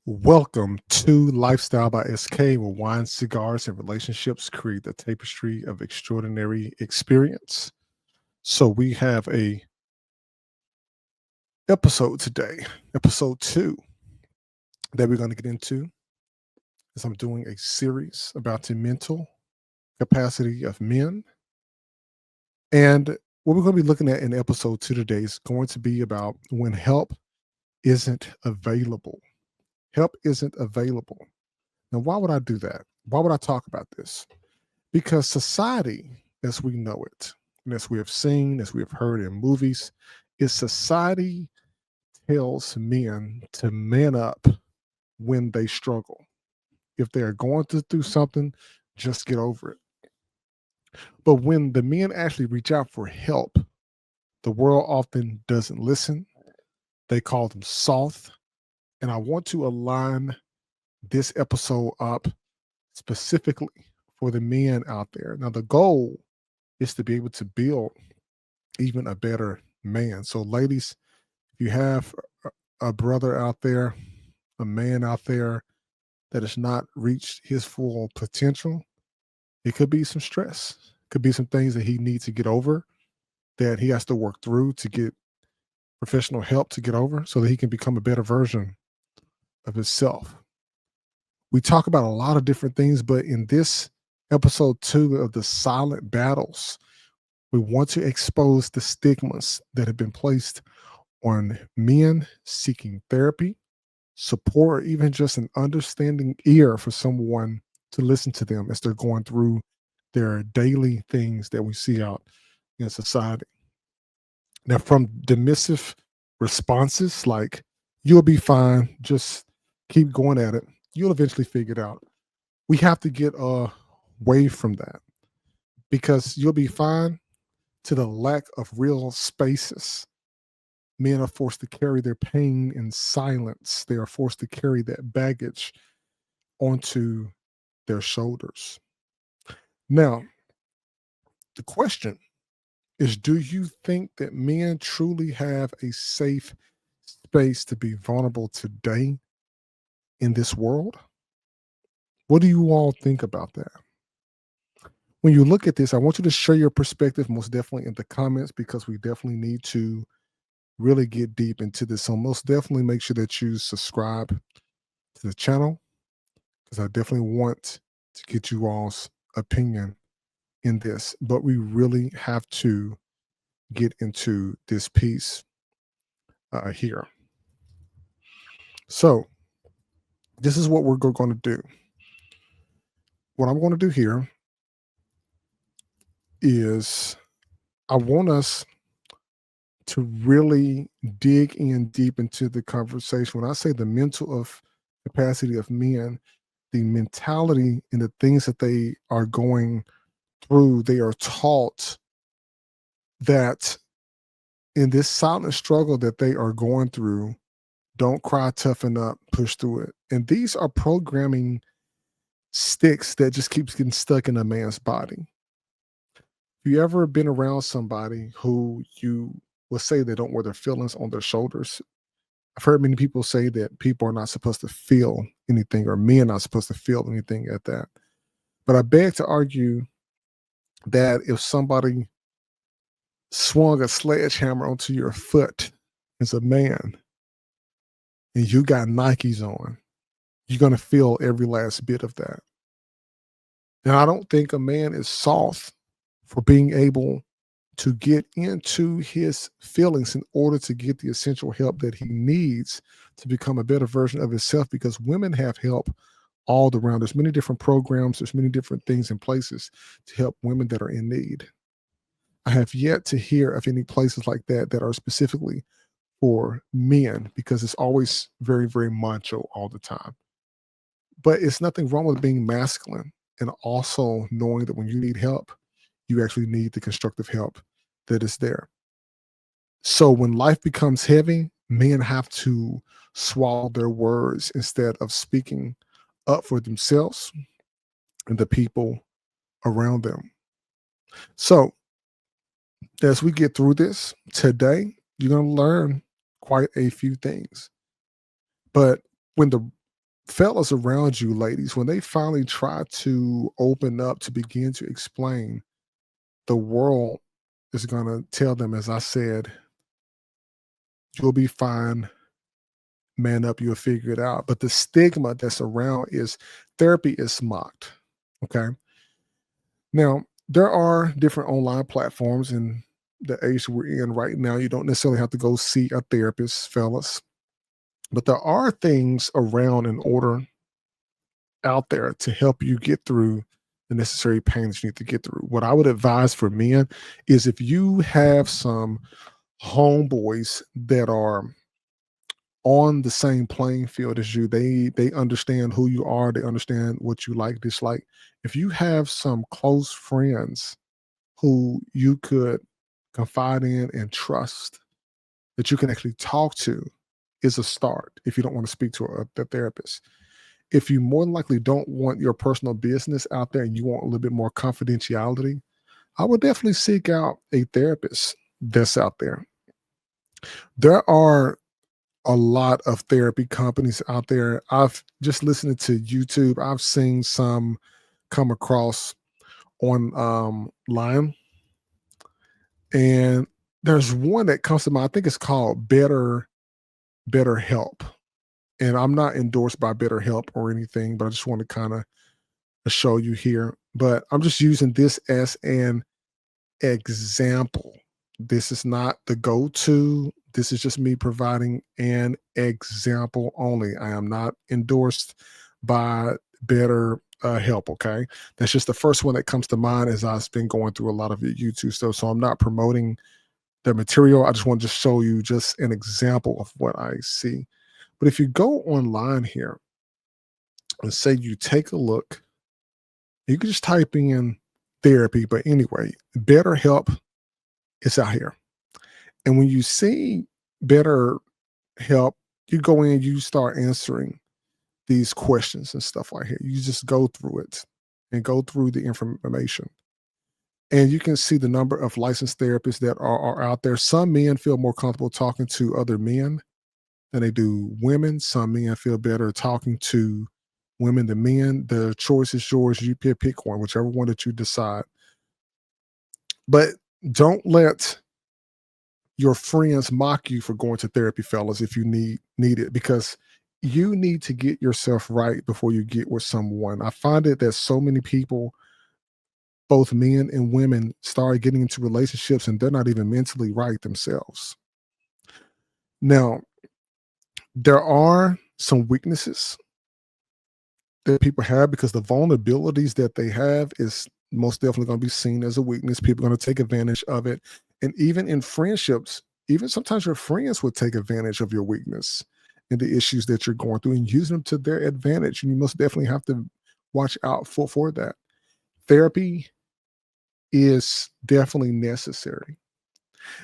Welcome to Lifestyle by SK, where wine, cigars, and relationships create the tapestry of extraordinary experience. So we have a episode today, episode 2, that we're going to get into as I'm doing a series about the mental capacity of men. And what we're going to be looking at in episode 2 today is going to be about when help isn't available. Help isn't available. Now, why would I do that? Why would I talk about this? Because society, as we know it, and as we have seen, as we have heard in movies, is society tells men to man up when they struggle. If they are going through something, just get over it. But when the men actually reach out for help, the world often doesn't listen. They call them soft. And I want to align this episode up specifically for the men out there. Now, the goal is to be able to build even a better man. So, ladies, if you have a brother out there, a man out there that has not reached his full potential, it could be some stress, could be some things that he needs to get over, that he has to work through to get professional help to get over so that he can become a better version of himself. We talk about a lot of different things, but in this episode 2 of the silent battles, we want to expose the stigmas that have been placed on men seeking therapy, support, or even just an understanding ear for someone to listen to them as they're going through their daily things that we see out in society. Now, from dismissive responses like, you'll be fine, just keep going at it, you'll eventually figure it out. We have to get away from that because you'll be fine to the lack of real spaces. Men are forced to carry their pain in silence. They are forced to carry that baggage onto their shoulders. Now, the question is, do you think that men truly have a safe space to be vulnerable today in this world? What do you all think about that? When you look at this, I want you to share your perspective most definitely in the comments because we definitely need to really get deep into this. So most definitely make sure that you subscribe to the channel because I definitely want to get you all's opinion in this. But we really have to get into this piece here. So this is what we're going to do. What I'm going to do here is I want us to really dig in deep into the conversation. When I say the mental of capacity of men, the mentality and the things that they are going through, they are taught that in this silent struggle that they are going through, don't cry, toughen up, push through it. And these are programming sticks that just keeps getting stuck in a man's body. If you ever been around somebody who you will say they don't wear their feelings on their shoulders, I've heard many people say that people are not supposed to feel anything or men are not supposed to feel anything at that. But I beg to argue that if somebody swung a sledgehammer onto your foot as a man and you got Nikes on, you're going to feel every last bit of that. And I don't think a man is soft for being able to get into his feelings in order to get the essential help that he needs to become a better version of himself, because women have help all around. There's many different programs, there's many different things in places to help women that are in need. I have yet to hear of any places like that that are specifically for men, because it's always very, very macho all the time. But it's nothing wrong with being masculine and also knowing that when you need help, you actually need the constructive help that is there. So when life becomes heavy, men have to swallow their words instead of speaking up for themselves and the people around them. So as we get through this today, you're going to learn quite a few things. But when the fellas around you, ladies, when they finally try to open up to begin to explain, the world is going to tell them, as I said, you'll be fine, man up, you'll figure it out. But the stigma that's around is therapy is mocked. Okay. Now, there are different online platforms in the age we're in right now. You don't necessarily have to go see a therapist, fellas, but there are things around in order out there to help you get through the necessary pain that you need to get through. What I would advise for men is if you have some homeboys that are on the same playing field as you, they understand who you are, they understand what you like, dislike. If you have some close friends who you could confide in and trust that you can actually talk to is a start if you don't want to speak to the therapist. If you more than likely don't want your personal business out there and you want a little bit more confidentiality, I would definitely seek out a therapist that's out there. There are a lot of therapy companies out there. I've just listening to YouTube, I've seen some come across on line, and there's one that comes to mind. I think it's called Better Help. And I'm not endorsed by Better Help or anything, but I just want to kind of show you here. But I'm just using this as an example. This is not the go-to. This is just me providing an example only. I am not endorsed by Better Help. Okay, that's just the first one that comes to mind as I've been going through a lot of the YouTube stuff. So I'm not promoting their material. I just want to show you just an example of what I see. But if you go online here and say you take a look, you can just type in therapy. But anyway, BetterHelp is out here. And when you see Better Help, you go in, you start answering these questions and stuff like here. You just go through it and go through the information. And you can see the number of licensed therapists that are out there. Some men feel more comfortable talking to other men than they do women. Some men feel better talking to women than men. The choice is yours. You pick one, whichever one that you decide. But don't let your friends mock you for going to therapy, fellas, if you need it, because you need to get yourself right before you get with someone. I find it that so many people, both men and women, start getting into relationships and they're not even mentally right themselves. Now, there are some weaknesses that people have because the vulnerabilities that they have is most definitely going to be seen as a weakness. People are going to take advantage of it. And even in friendships, even sometimes your friends will take advantage of your weakness and the issues that you're going through and use them to their advantage. And you most definitely have to watch out for that. Therapy is definitely necessary.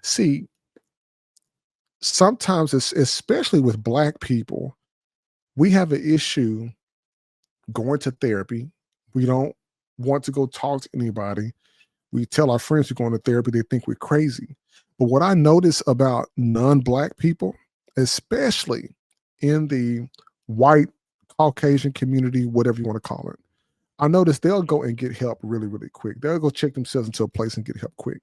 See, sometimes, especially with Black people, we have an issue going to therapy. We don't want to go talk to anybody. We tell our friends we're going to therapy, they think we're crazy. But what I notice about non-Black people, especially in the white Caucasian community, whatever you want to call it, I notice they'll go and get help really, really quick. They'll go check themselves into a place and get help quick.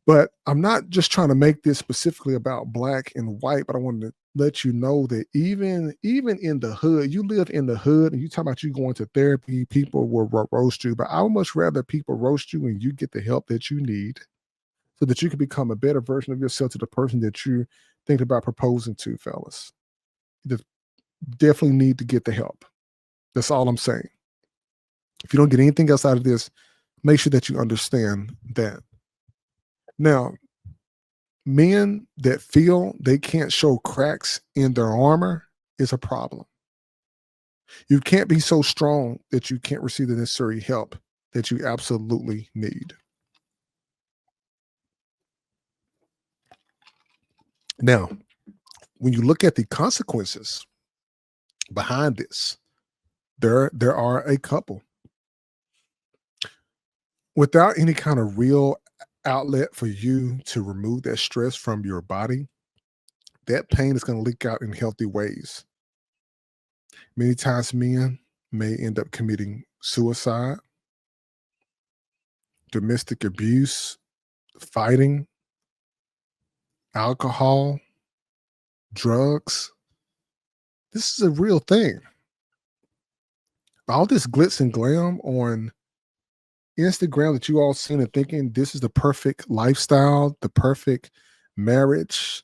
But I'm not just trying to make this specifically about Black and white, but I wanted to let you know that even in the hood, you live in the hood and you talk about you going to therapy, people will roast you. But I would much rather people roast you and you get the help that you need so that you can become a better version of yourself to the person that you think about proposing to, fellas. You definitely need to get the help. That's all I'm saying. If you don't get anything else out of this, make sure that you understand that. Now, men that feel they can't show cracks in their armor is a problem. You can't be so strong that you can't receive the necessary help that you absolutely need. Now, when you look at the consequences behind this, there are a couple. Without any kind of real outlet for you to remove that stress from your body, that pain is going to leak out in healthy ways. Many times men may end up committing suicide, domestic abuse, fighting, alcohol, drugs. This is a real thing. All this glitz and glam on Instagram that you all seen and thinking this is the perfect lifestyle, the perfect marriage,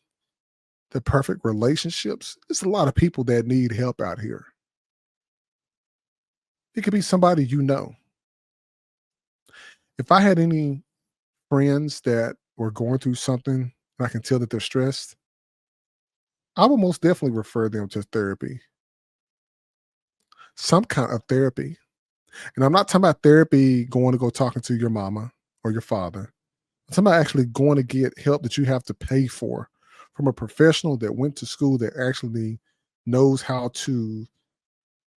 the perfect relationships. There's a lot of people that need help out here. It could be somebody you know. If I had any friends that were going through something and I can tell that they're stressed, I would most definitely refer them to therapy, some kind of therapy. And I'm not talking about therapy going to go talking to your mama or your father. I'm talking about actually going to get help that you have to pay for from a professional that went to school that actually knows how to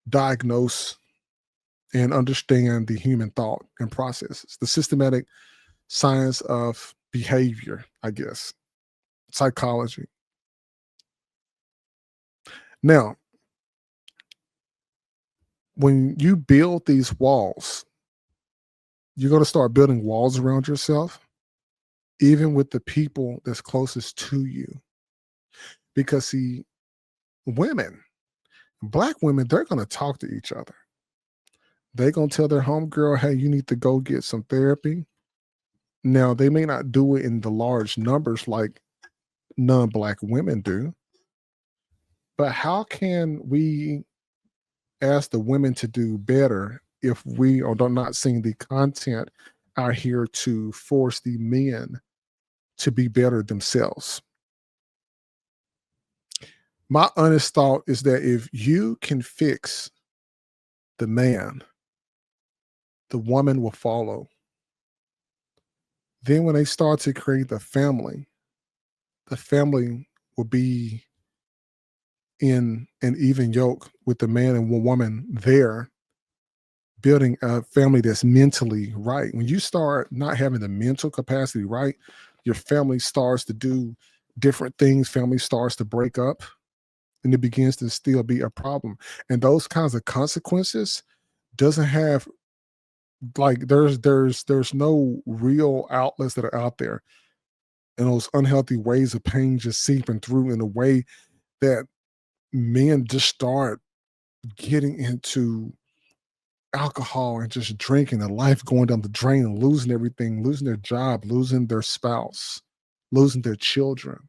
diagnose and understand the human thought and processes, the systematic science of behavior, I guess, psychology. Now, when you build these walls, you're going to start building walls around yourself, even with the people that's closest to you. Because, see, women, black women, they're going to talk to each other. They're going to tell their homegirl, hey, you need to go get some therapy. Now, they may not do it in the large numbers like non black women do, but how can we ask the women to do better if we are not seeing the content out here to force the men to be better themselves? My honest thought is that if you can fix the man, the woman will follow. Then when they start to create the family will be in an even yoke with the man and woman there, building a family that's mentally right. When you start not having the mental capacity right, your family starts to do different things, family starts to break up, and it begins to still be a problem. And those kinds of consequences doesn't have, like, there's no real outlets that are out there. And those unhealthy ways of pain just seeping through in a way that men just start getting into alcohol and just drinking and life going down the drain and losing everything, losing their job, losing their spouse, losing their children.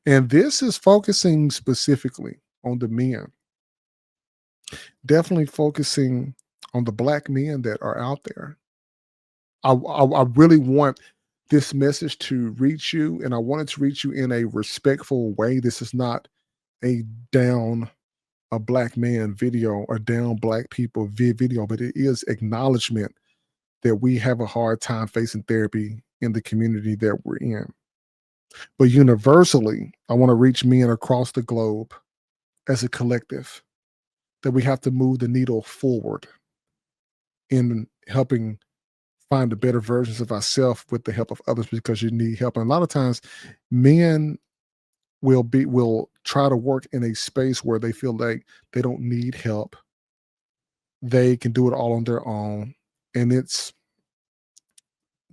And this is focusing specifically on the men, definitely focusing on the black men that are out there. I really want this message to reach you, and I want it to reach you in a respectful way. This is not a down a black man video or down black people video, but it is acknowledgement that we have a hard time facing therapy in the community that we're in. But universally, I want to reach men across the globe as a collective that we have to move the needle forward in helping find the better versions of ourselves with the help of others because you need help. And a lot of times men will try to work in a space where they feel like they don't need help. They can do it all on their own. And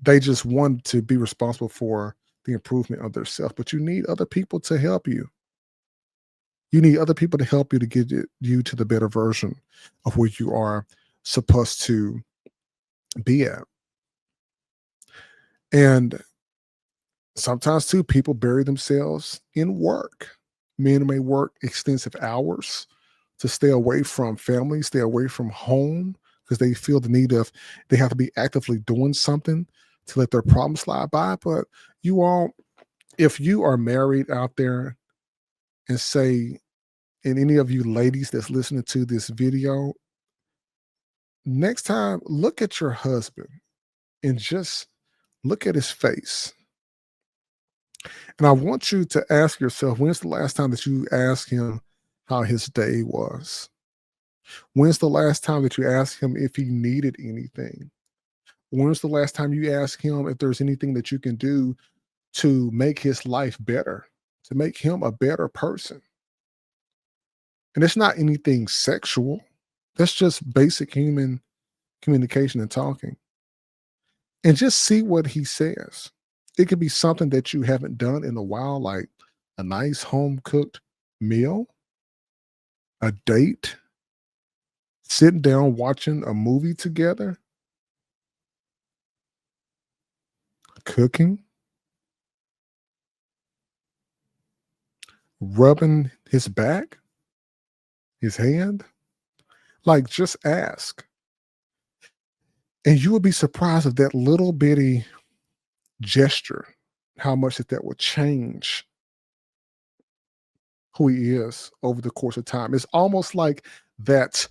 they just want to be responsible for the improvement of their self. But you need other people to help you. You need other people to help you to get you to the better version of where you are supposed to be at. And sometimes too, people bury themselves in work. Men may work extensive hours to stay away from family, stay away from home, because they feel the need of they have to be actively doing something to let their problems slide by. But you all, if you are married out there and say, and any of you ladies that's listening to this video, next time look at your husband and just look at his face. And I want you to ask yourself, when's the last time that you asked him how his day was? When's the last time that you asked him if he needed anything? When's the last time you asked him if there's anything that you can do to make his life better, to make him a better person? And it's not anything sexual. That's just basic human communication and talking. And just see what he says. It could be something that you haven't done in a while, like a nice home cooked meal, a date, sitting down watching a movie together, cooking, rubbing his back, his hand. Like, just ask. And you would be surprised if that little bitty gesture, how much that would change who he is over the course of time. It's almost like that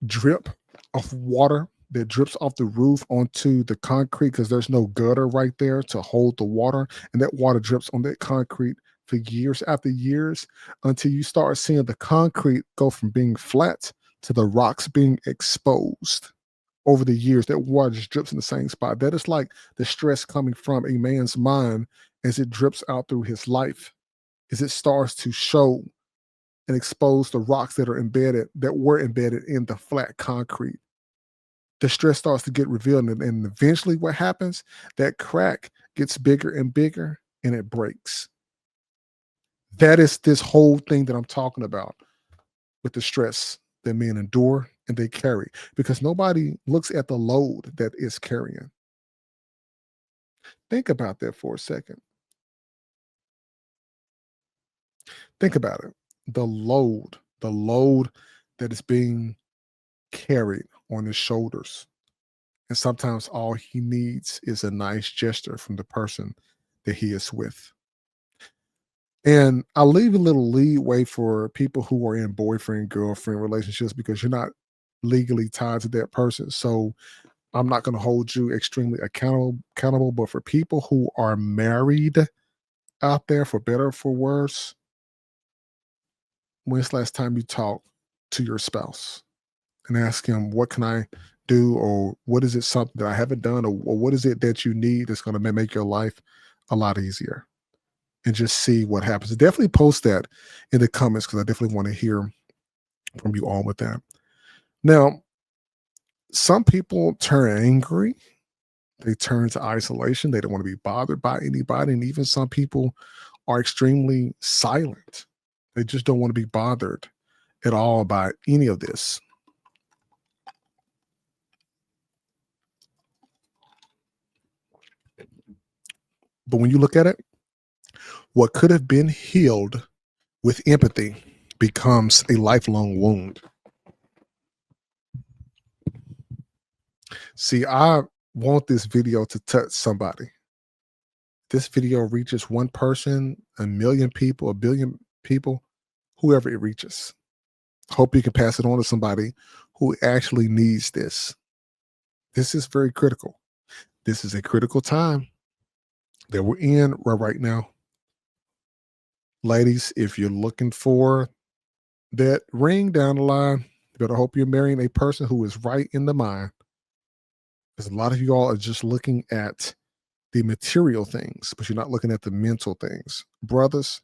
drip of water that drips off the roof onto the concrete because there's no gutter right there to hold the water. And that water drips on that concrete for years after years until you start seeing the concrete go from being flat to the rocks being exposed over the years. That water just drips in the same spot. That is like the stress coming from a man's mind as it drips out through his life, as it starts to show and expose the rocks that were embedded in the flat concrete. The stress starts to get revealed, and eventually what happens, that crack gets bigger and bigger and it breaks. That is this whole thing that I'm talking about with the stress that men endure and they carry, because nobody looks at the load that is carrying. Think about that for a second. Think about it. The load that is being carried on his shoulders. And sometimes all he needs is a nice gesture from the person that he is with. And I leave a little leeway for people who are in boyfriend, girlfriend relationships because you're not legally tied to that person. So I'm not going to hold you extremely accountable. But for people who are married out there, for better or for worse, when's the last time you talked to your spouse and ask him, what can I do? Or what is it something that I haven't done? Or what is it that you need that's going to make your life a lot easier? And just see what happens. Definitely post that in the comments because I definitely want to hear from you all with that. Now, some people turn angry. They turn to isolation. They don't want to be bothered by anybody. And even some people are extremely silent. They just don't want to be bothered at all by any of this. But when you look at it, what could have been healed with empathy becomes a lifelong wound. See, I want this video to touch somebody. This video reaches one person, a million people, a billion people, whoever it reaches. Hope you can pass it on to somebody who actually needs this. This is very critical. This is a critical time that we're in right now. Ladies, if you're looking for that ring down the line, you better hope you're marrying a person who is right in the mind. Because a lot of you all are just looking at the material things, but you're not looking at the mental things. Brothers,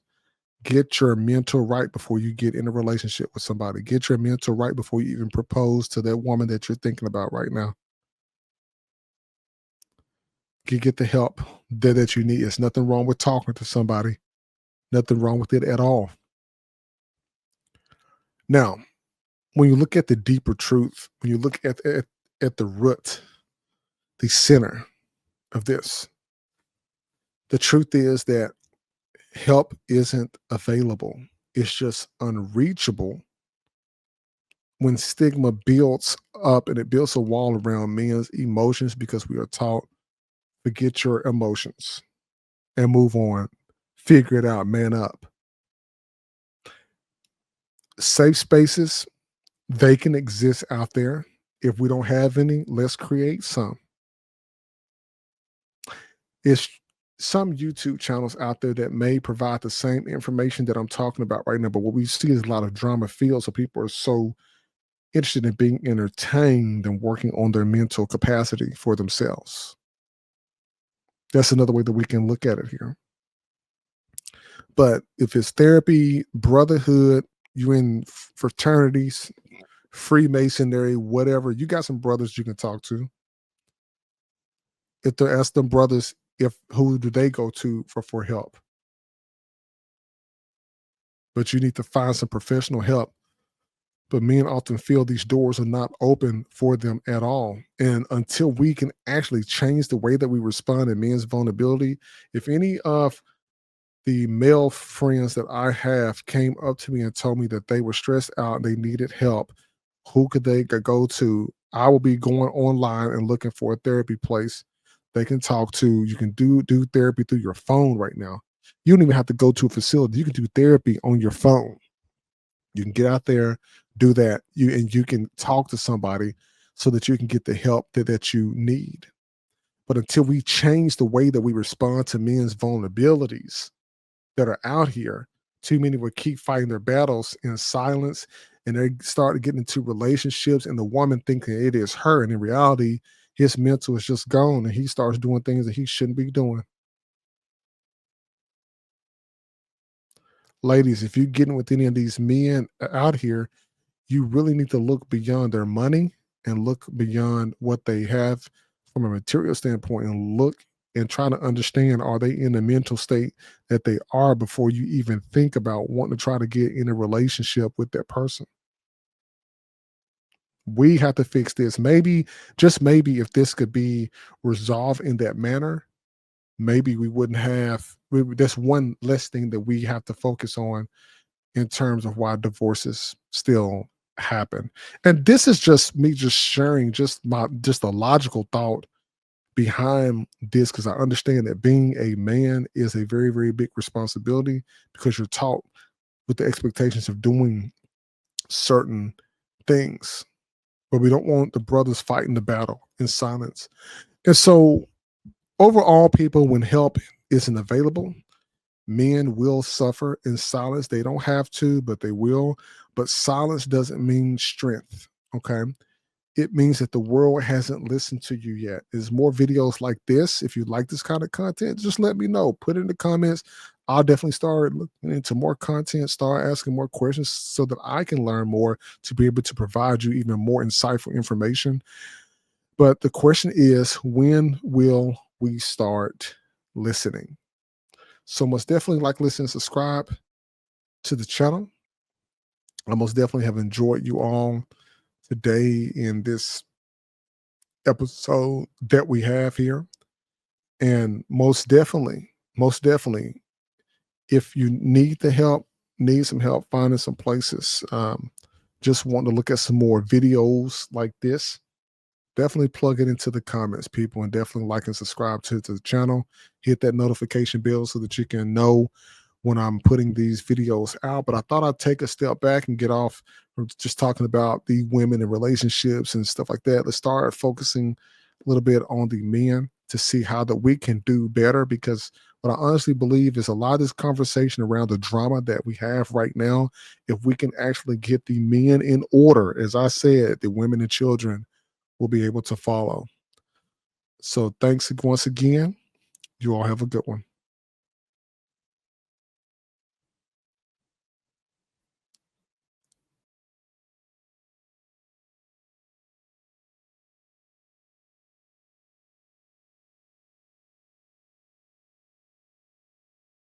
get your mental right before you get in a relationship with somebody. Get your mental right before you even propose to that woman that you're thinking about right now. Get the help that you need. There's nothing wrong with talking to somebody. Nothing wrong with it at all. Now, when you look at the deeper truth, when you look at the root, the center of this, the truth is that help isn't available. It's just unreachable when stigma builds up and it builds a wall around men's emotions because we are taught, forget your emotions and move on. Figure it out, man up. Safe spaces, they can exist out there. If we don't have any, let's create some. It's some YouTube channels out there that may provide the same information that I'm talking about right now, but what we see is a lot of drama filled. So people are so interested in being entertained and working on their mental capacity for themselves. That's another way that we can look at it here. But if it's therapy, brotherhood, you in fraternities, Freemasonry, whatever. You got some brothers you can talk to. If they ask them brothers, if who do they go to for help? But you need to find some professional help. But men often feel these doors are not open for them at all. And until we can actually change the way that we respond to men's vulnerability, if any of the male friends that I have came up to me and told me that they were stressed out and they needed help, who could they go to? I will be going online and looking for a therapy place they can talk to. You can do therapy through your phone right now. You don't even have to go to a facility. You can do therapy on your phone. You can get out there, do that, you can talk to somebody so that you can get the help that you need. But until we change the way that we respond to men's vulnerabilities that are out here, too many will keep fighting their battles in silence, and they start getting into relationships and the woman thinking it is her, and in reality, his mental is just gone and he starts doing things that he shouldn't be doing. Ladies, if you're getting with any of these men out here, you really need to look beyond their money and look beyond what they have from a material standpoint and look and try to understand, are they in the mental state that they are before you even think about wanting to try to get in a relationship with that person. We have to fix this. Maybe, just maybe, if this could be resolved in that manner, maybe we wouldn't have, that's one less thing that we have to focus on in terms of why divorces still happen. And this is just me just sharing just a logical thought behind this, because I understand that being a man is a very, very big responsibility because you're taught with the expectations of doing certain things. But we don't want the brothers fighting the battle in silence. And so overall, people, when help isn't available, men will suffer in silence. They don't have to, but they will. But silence doesn't mean strength. Okay. It means that the world hasn't listened to you yet. There's more videos like this. If you like this kind of content, just let me know. Put it in the comments. I'll definitely start looking into more content, start asking more questions so that I can learn more to be able to provide you even more insightful information. But the question is, when will we start listening? So most definitely like, listen, subscribe to the channel. I most definitely have enjoyed you all today in this episode that we have here. And most definitely, if you need the help, need some help finding some places, just want to look at some more videos like this, definitely plug it into the comments, people, and definitely like and subscribe to the channel. Hit that notification bell so that you can know when I'm putting these videos out. But I thought I'd take a step back and get off from just talking about the women and relationships and stuff like that. Let's start focusing a little bit on the men to see how that we can do better. Because what I honestly believe is a lot of this conversation around the drama that we have right now, if we can actually get the men in order, as I said, the women and children will be able to follow. So thanks once again. You all have a good one.